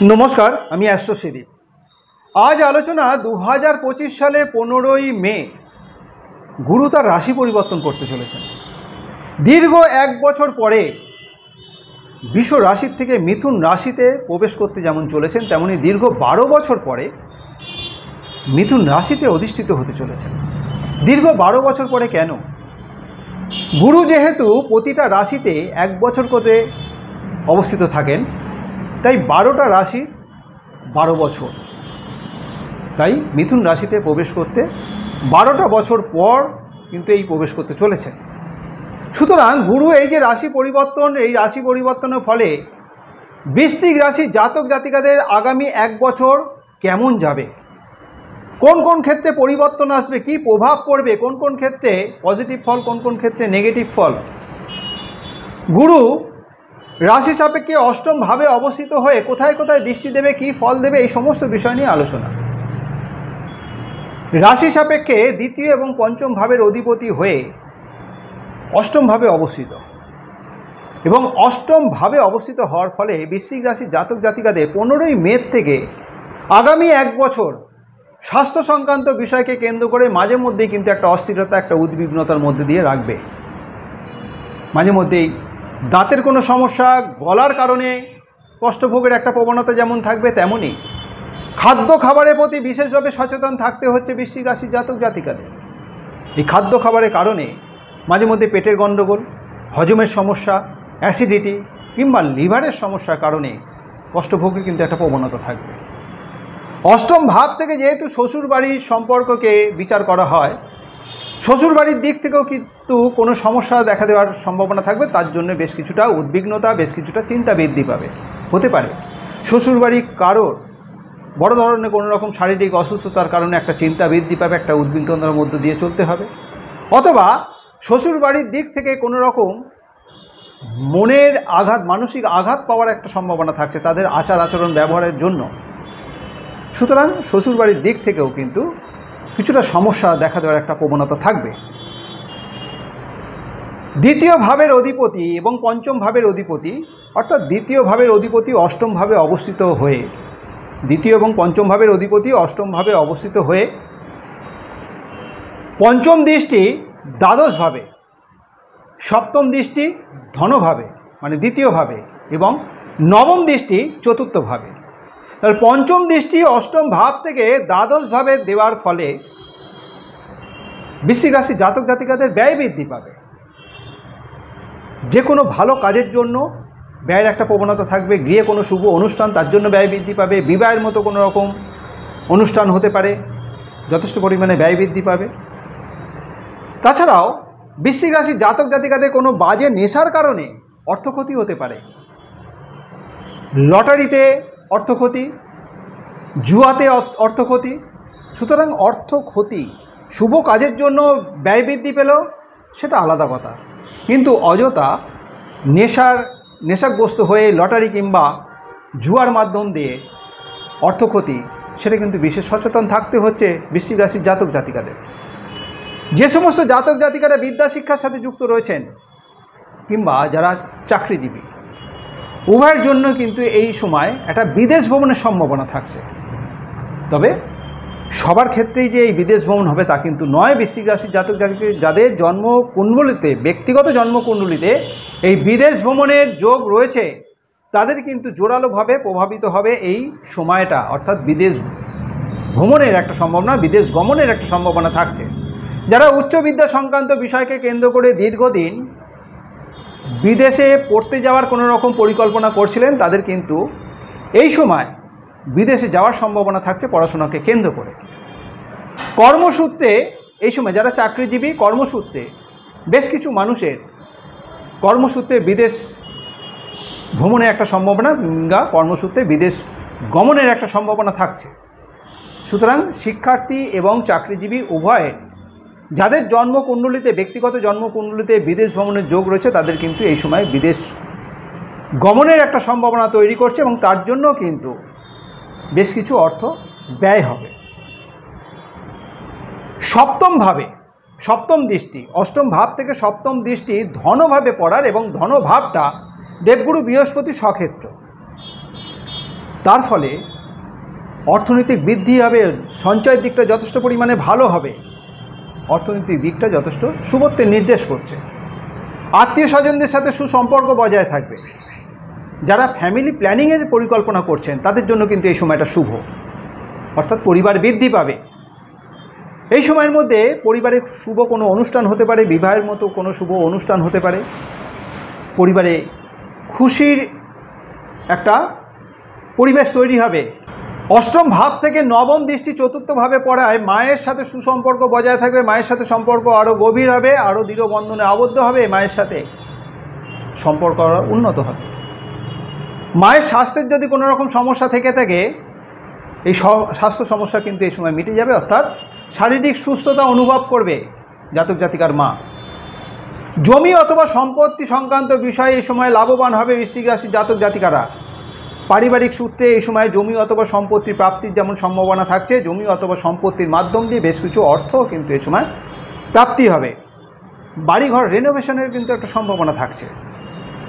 नमस्कार, আমি অ্যাস্ট্রো সুদীপ। आज आलोचना 2025 সালে 15ই মে गुरु তার রাশি পরিবর্তন করতে চলেছেন। দীর্ঘ এক বছর পরে বৃষ রাশির থেকে মিথুন রাশিতে প্রবেশ করতে যেমন চলেছেন, তেমনি দীর্ঘ 12 বছর পরে মিথুন রাশিতে অধিষ্ঠিত হতে চলেছেন। দীর্ঘ 12 বছর পরে কেন? গুরু যেহেতু প্রতিটা রাশিতে এক বছর করে অবস্থিত থাকেন, তাই 12টা রাশি 12 বছর, তাই মিথুন রাশিতে প্রবেশ করতে 12টা বছর পর কিন্তু এই প্রবেশ করতে চলেছেন। সুতরাং গুরু এই যে রাশি পরিবর্তন, এই রাশি পরিবর্তনের ফলে বৃশ্চিক রাশি জাতক জাতিকাদের আগামী এক বছর কেমন যাবে, কোন কোন ক্ষেত্রে পরিবর্তন আসবে, কি প্রভাব পড়বে, কোন কোন ক্ষেত্রে পজিটিভ ফল, কোন কোন ক্ষেত্রে নেগেটিভ ফল, গুরু রাশি সাপেক্ষে অষ্টম ভাবে অবস্থিত হয়ে কোথায় কোথায় দৃষ্টি দেবে, কি ফল দেবে, এই সমস্ত বিষয় নিয়ে আলোচনা। রাশি সাপেক্ষে দ্বিতীয় এবং পঞ্চম ভাবের অধিপতি হয়ে অষ্টম ভাবে অবস্থিত, এবং অষ্টম ভাবে অবস্থিত হওয়ার ফলে বৃশ্চিক রাশির জাতক জাতিকাদের 15ই মে থেকে আগামী এক বছর স্বাস্থ্য সংক্রান্ত বিষয়কে কেন্দ্র করে মাঝে মধ্যেই কিন্তু একটা অস্থিরতা, একটা উদ্বিগ্নতার মধ্যে দিয়ে রাখবে। মাঝে মধ্যেই দাঁতের কোনো সমস্যা, গলার কারণে কষ্টভোগের একটা প্রবণতা যেমন থাকবে, তেমনই খাদ্য খাবারের প্রতি বিশেষভাবে সচেতন থাকতে হচ্ছে বৃশ্চিক রাশির জাতক জাতিকাদের। এই খাদ্য খাবারের কারণে মাঝে মধ্যে পেটের গণ্ডগোল, হজমের সমস্যা, অ্যাসিডিটি কিংবা লিভারের সমস্যার কারণে কষ্টভোগের কিন্তু একটা প্রবণতা থাকবে। অষ্টম ভাব থেকে যেহেতু শ্বশুর বাড়ির সম্পর্ককে বিচার করা হয়, শ্বশুর বাড়ির দিক থেকেও কিন্তু কোনো সমস্যা দেখা দেওয়ার সম্ভাবনা থাকবে। তার জন্য বেশ কিছুটা উদ্বিগ্নতা, বেশ কিছুটা চিন্তা বৃদ্ধি পাবে। হতে পারে শ্বশুরবাড়ি কারোর বড় ধরনের কোনো রকম শারীরিক অসুস্থতার কারণে একটা চিন্তা বৃদ্ধি পাবে, একটা উদ্বিগ্নতার মধ্য দিয়ে চলতে হবে, অথবা শ্বশুরবাড়ির দিক থেকে কোনো রকম মনের আঘাত, মানসিক আঘাত পাওয়ার একটা সম্ভাবনা থাকছে তাদের আচার আচরণ ব্যবহারের জন্য। সুতরাং শ্বশুরবাড়ির দিক থেকেও কিন্তু কিছুটা সমস্যা দেখা দেওয়ার একটা প্রবণতা থাকবে। দ্বিতীয় ভাবের অধিপতি এবং পঞ্চম ভাবের অধিপতি, অর্থাৎ দ্বিতীয় ভাবের অধিপতি অষ্টম ভাবে অবস্থিত হয়ে, দ্বিতীয় এবং পঞ্চম ভাবের অধিপতি অষ্টম ভাবে অবস্থিত হয়ে পঞ্চম দৃষ্টি দ্বাদশ ভাবে, সপ্তম দৃষ্টি ধনভাবে মানে দ্বিতীয় ভাবে, এবং নবম দৃষ্টি চতুর্থ ভাবে। তাহলে পঞ্চম দৃষ্টি অষ্টম ভাব থেকে দ্বাদশ ভাবে দেওয়ার ফলে বৃশ্চিক রাশি জাতক জাতিকাদের ব্যয় বৃদ্ধি পাবে। যে কোনো ভালো কাজের জন্য ব্যয়ের একটা প্রবণতা থাকবে, গৃহে কোনো শুভ অনুষ্ঠান, তার জন্য ব্যয় বৃদ্ধি পাবে, বিবাহের মতো কোনো রকম অনুষ্ঠান হতে পারে, যথেষ্ট পরিমাণে ব্যয় বৃদ্ধি পাবে। তাছাড়াও বৃশ্চিক রাশির জাতক জাতিকাদের কোনো বাজে নেশার কারণে অর্থক্ষতি হতে পারে। লটারিতে অর্থক্ষতি, জুয়াতে অর্থক্ষতি। সুতরাং অর্থক্ষতি, শুভ কাজের জন্য ব্যয় বৃদ্ধি পেলেও সেটা আলাদা কথা, কিন্তু অযথা নেশাগ্রস্ত হয়ে লটারি কিংবা জুয়ার মাধ্যম দিয়ে অর্থক্ষতি, সেটা কিন্তু বিশেষ সচেতন থাকতে হচ্ছে বৃশ্চিক রাশির জাতক জাতিকাদের। যে সমস্ত জাতক জাতিকারা বিদ্যা শিক্ষার সাথে যুক্ত রয়েছেন কিংবা যারা চাকরিজীবী, উভয়ের জন্য কিন্তু এই সময় একটা বিদেশ ভ্রমণের সম্ভাবনা থাকছে। তবে সবার ক্ষেত্রেই যে এই বিদেশ ভ্রমণ হবে তা কিন্তু নয়। বৃশ্চিক রাশির জাতক জাতিকা যাদের জন্মকুণ্ডলিতে, ব্যক্তিগত জন্মকুণ্ডলিতে এই বিদেশ ভ্রমণের যোগ রয়েছে, তাদের কিন্তু জোরালোভাবে প্রভাবিত হবে এই সময়টা, অর্থাৎ বিদেশ ভ্রমণের একটা সম্ভাবনা, বিদেশ গমনের একটা সম্ভাবনা থাকছে। যারা উচ্চবিদ্যা সংক্রান্ত বিষয়কে কেন্দ্র করে দীর্ঘদিন বিদেশে পড়তে যাওয়ার কোনো রকম পরিকল্পনা করছিলেন, তাদের কিন্তু এই সময় বিদেশে যাওয়ার সম্ভাবনা থাকছে পড়াশোনাকে কেন্দ্র করে। কর্মসূত্রে এই সময় যারা চাকরিজীবী, কর্মসূত্রে বেশ কিছু মানুষের কর্মসূত্রে বিদেশ ভ্রমণে একটা সম্ভাবনা কিংবা কর্মসূত্রে বিদেশ গমনের একটা সম্ভাবনা থাকছে। সুতরাং শিক্ষার্থী এবং চাকরিজীবী উভয়ের যাদের জন্মকুণ্ডলিতে, ব্যক্তিগত জন্মকুণ্ডলিতে বিদেশ ভ্রমণের যোগ রয়েছে, তাদের কিন্তু এই সময় বিদেশ গমনের একটা সম্ভাবনা তৈরি করছে, এবং তার জন্য কিন্তু বেশ কিছু অর্থ ব্যয় হবে। সপ্তম ভাবে, সপ্তম দৃষ্টি, অষ্টম ভাব থেকে সপ্তম দৃষ্টি ধনভাবে পড়ার, এবং ধনভাবটা দেবগুরু বৃহস্পতি স্বক্ষেত্র, তার ফলে অর্থনৈতিক বৃদ্ধি হবে, সঞ্চয়ের দিকটা যথেষ্ট পরিমাণে ভালো হবে, অর্থনৈতিক দিকটা যথেষ্ট শুভত্বের নির্দেশ করছে। আত্মীয় স্বজনদের সাথে সুসম্পর্ক বজায় থাকবে। যারা ফ্যামিলি প্ল্যানিংয়ের পরিকল্পনা করছেন তাদের জন্য কিন্তু এই সময়টা শুভ, অর্থাৎ পরিবার বৃদ্ধি পাবে। এই সময়ের মধ্যে পরিবারে শুভ কোনো অনুষ্ঠান হতে পারে, বিবাহের মতো কোনো শুভ অনুষ্ঠান হতে পারে, পরিবারে খুশির একটা পরিবেশ তৈরি হবে। অষ্টম ভাব থেকে নবম দৃষ্টি চতুর্থভাবে পড়ায় মায়ের সাথে সুসম্পর্ক বজায় থাকবে, মায়ের সাথে সম্পর্ক আরও গভীর হবে, আরও দৃঢ় বন্ধনে আবদ্ধ হবে, মায়ের সাথে সম্পর্ক আরও উন্নত হবে। মায়ের স্বাস্থ্যের যদি কোনো রকম সমস্যা থেকে থাকে, এই স্বাস্থ্য সমস্যা কিন্তু এই সময় মিটে যাবে, অর্থাৎ শারীরিক সুস্থতা অনুভব করবে জাতক জাতিকার মা। জমি অথবা সম্পত্তি সংক্রান্ত বিষয়ে এই সময় লাভবান হবে বৃশ্চিক রাশির জাতক জাতিকারা। পারিবারিক সূত্রে এই সময় জমি অথবা সম্পত্তির প্রাপ্তির যেমন সম্ভাবনা থাকছে, জমি অথবা সম্পত্তির মাধ্যম দিয়ে বেশ কিছু অর্থ কিন্তু এই সময় প্রাপ্তি হবে। বাড়িঘর রেনোভেশনের কিন্তু একটা সম্ভাবনা থাকছে।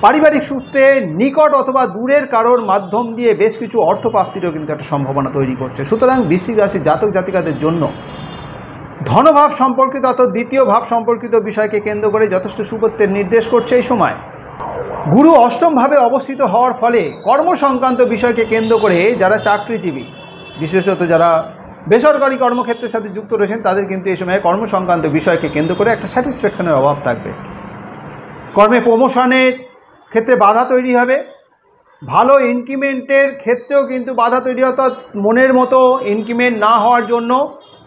পারিবারিক সূত্রে নিকট অথবা দূরের কারোর মাধ্যম দিয়ে বেশ কিছু অর্থ প্রাপ্তিরও কিন্তু একটা সম্ভাবনা তৈরি করছে। সুতরাং বৃশ্চিক রাশির জাতক জাতিকাদের জন্য ধনভাব সম্পর্কিত অর্থাৎ দ্বিতীয় ভাব সম্পর্কিত বিষয়কে কেন্দ্র করে যথেষ্ট শুভত্বের নির্দেশ করছে এই সময়। গুরু অষ্টমভাবে অবস্থিত হওয়ার ফলে কর্ম সংক্রান্ত বিষয়কে কেন্দ্র করে যারা চাকরিজীবী, বিশেষত যারা বেসরকারি কর্মক্ষেত্রের সাথে যুক্ত রয়েছেন, তাদের কিন্তু এই সময় কর্ম সংক্রান্ত বিষয়কে কেন্দ্র করে একটা স্যাটিসফ্যাকশনের অভাব থাকবে। কর্মে প্রমোশনের ক্ষেত্রে বাধা তৈরি হবে, ভালো ইনক্রিমেন্টের ক্ষেত্রেও কিন্তু বাধা তৈরি, অর্থাৎ মনের মতো ইনক্রিমেন্ট না হওয়ার জন্য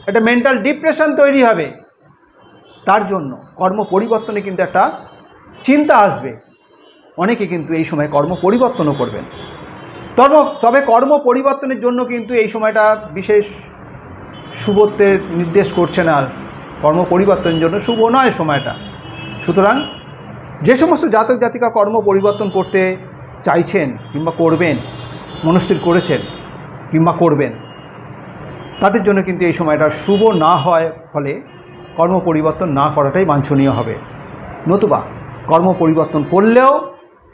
একটা মেন্টাল ডিপ্রেশন তৈরি হবে। তার জন্য কর্ম পরিবর্তনে কিন্তু একটা চিন্তা আসবে। অনেকে কিন্তু এই সময় কর্ম পরিবর্তনও করবেন। তবে কর্ম পরিবর্তনের জন্য কিন্তু এই সময়টা বিশেষ শুভত্বের নির্দেশ করছে না, কর্ম পরিবর্তনের জন্য শুভ নয় সময়টা। সুতরাং যে সমস্ত জাতক জাতিকা কর্ম পরিবর্তন করতে চাইছেন কিংবা করবেন, মনস্থির করেছেন কিংবা করবেন, তাদের জন্য কিন্তু এই সময়টা শুভ না হয় ফলে কর্ম পরিবর্তন না করাটাই বাঞ্ছনীয় হবে। নতুবা কর্ম পরিবর্তন করলেও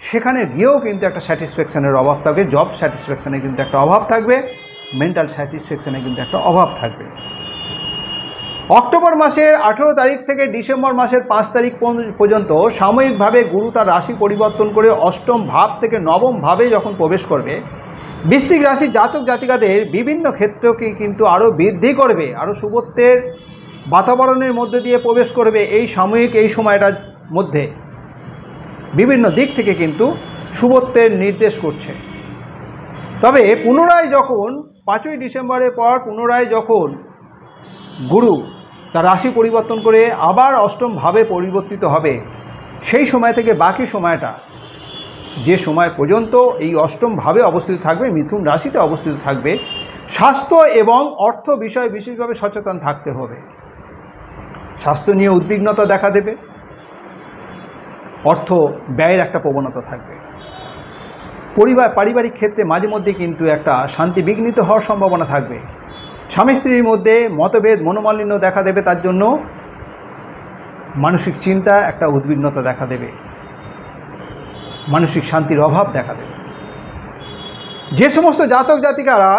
সেখানে গিয়েও কিন্তু একটা স্যাটিসফ্যাকশানের অভাব থাকবে, জব স্যাটিসফ্যাকশানে কিন্তু একটা অভাব থাকবে, মেন্টাল স্যাটিসফ্যাকশানে কিন্তু একটা অভাব থাকবে। অক্টোবর মাসের 18 তারিখ থেকে ডিসেম্বর মাসের 5 তারিখ পর্যন্ত সাময়িকভাবে গুরু তার রাশি পরিবর্তন করে অষ্টম ভাব থেকে নবম ভাবে যখন প্রবেশ করবে, বৃশ্চিক রাশির জাতক জাতিকাদের বিভিন্ন ক্ষেত্রকে কিন্তু আরও বৃদ্ধি করবে, আরও শুভত্বের বাতাবরণের মধ্যে দিয়ে প্রবেশ করবে। এই সাময়িক এই সময়টার মধ্যে বিভিন্ন দিক থেকে কিন্তু শুভত্বের নির্দেশ করছে। তবে পুনরায় যখন 5ই ডিসেম্বরের পর পুনরায় যখন গুরু তার রাশি পরিবর্তন করে আবার অষ্টম ভাবে পরিবর্তিত হবে, সেই সময় থেকে বাকি সময়টা যে সময় পর্যন্ত এই অষ্টম ভাবে অবস্থিত থাকবে, মিথুন রাশিতে অবস্থিত থাকবে, স্বাস্থ্য এবং অর্থ বিষয়ে বিশেষভাবে সচেতন থাকতে হবে। স্বাস্থ্য নিয়ে উদ্বিগ্নতা দেখা দেবে, অর্থ ব্যয়ের একটা প্রবণতা থাকবে। পারিবারিক ক্ষেত্রে মাঝে মধ্যে কিন্তু একটা শান্তি বিঘ্নিত হওয়ার সম্ভাবনা থাকবে। স্বামী স্ত্রীর মধ্যে মতভেদ মনোমালিন্য দেখা দেবে, তার জন্য মানসিক চিন্তা একটা উদ্বিগ্নতা দেখা দেবে, মানসিক শান্তির অভাব দেখা দেবে। যে সমস্ত জাতক জাতিকারা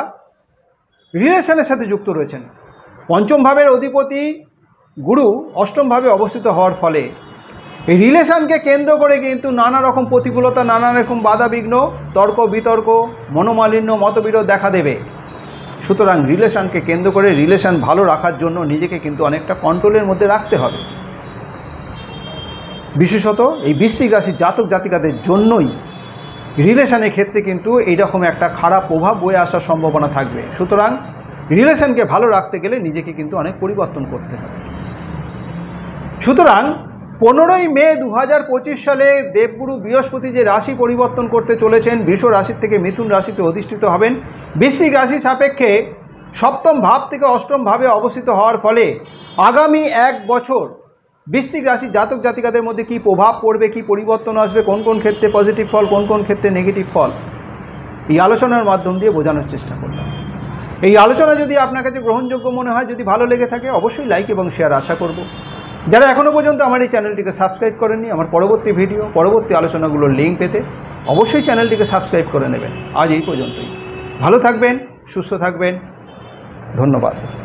রিলেশনের সাথে যুক্ত রয়েছেন, পঞ্চম ভাবের অধিপতি গুরু অষ্টম ভাবে অবস্থিত হওয়ার ফলে এই রিলেশনকে কেন্দ্র করে কিন্তু নানা রকম প্রতিকূলতা, নানা রকম বাধা বিঘ্ন, তর্ক বিতর্ক, মনোমালিন্য, মতবিরোধ দেখা দেবে। সুতরাং রিলেশনকে কেন্দ্র করে রিলেশন ভালো রাখার জন্য নিজেকে কিন্তু অনেকটা কন্ট্রোলের মধ্যে রাখতে হবে। বিশেষত এই বৃশ্চিক রাশির জাতক জাতিকাদের জন্যই রিলেশনের ক্ষেত্রে কিন্তু এইরকম একটা খারাপ প্রভাব বয়ে আসার সম্ভাবনা থাকবে। সুতরাং রিলেশনকে ভালো রাখতে গেলে নিজেকে কিন্তু অনেক পরিবর্তন করতে হবে। সুতরাং 15ই মে 2025 সালে দেবগুরু বৃহস্পতি যে রাশি পরিবর্তন করতে চলেছেন, বৃষ রাশির থেকে মিথুন রাশিতে অধিষ্ঠিত হবেন, বৃশ্চিক রাশি সাপেক্ষে সপ্তম ভাব থেকে অষ্টম ভাবে অবস্থিত হওয়ার ফলে আগামী 1 বছর বৃশ্চিক রাশির জাতক জাতিকাদের মধ্যে কী প্রভাব পড়বে, কী পরিবর্তন আসবে, কোন কোন ক্ষেত্রে পজিটিভ ফল, কোন কোন ক্ষেত্রে নেগেটিভ ফল, এই আলোচনার মাধ্যম দিয়ে বোঝানোর চেষ্টা করলাম। এই আলোচনা যদি আপনার কাছে গ্রহণযোগ্য মনে হয়, যদি ভালো লেগে থাকে, অবশ্যই লাইক এবং শেয়ার আশা করব। যারা এখনও পর্যন্ত আমার এই চ্যানেলটিকে সাবস্ক্রাইব করেননি, আমার পরবর্তী ভিডিও, পরবর্তী আলোচনাগুলোর লিঙ্ক পেতে অবশ্যই চ্যানেলটিকে সাবস্ক্রাইব করে নেবেন। আজ এই পর্যন্তই। ভালো থাকবেন, সুস্থ থাকবেন। ধন্যবাদ।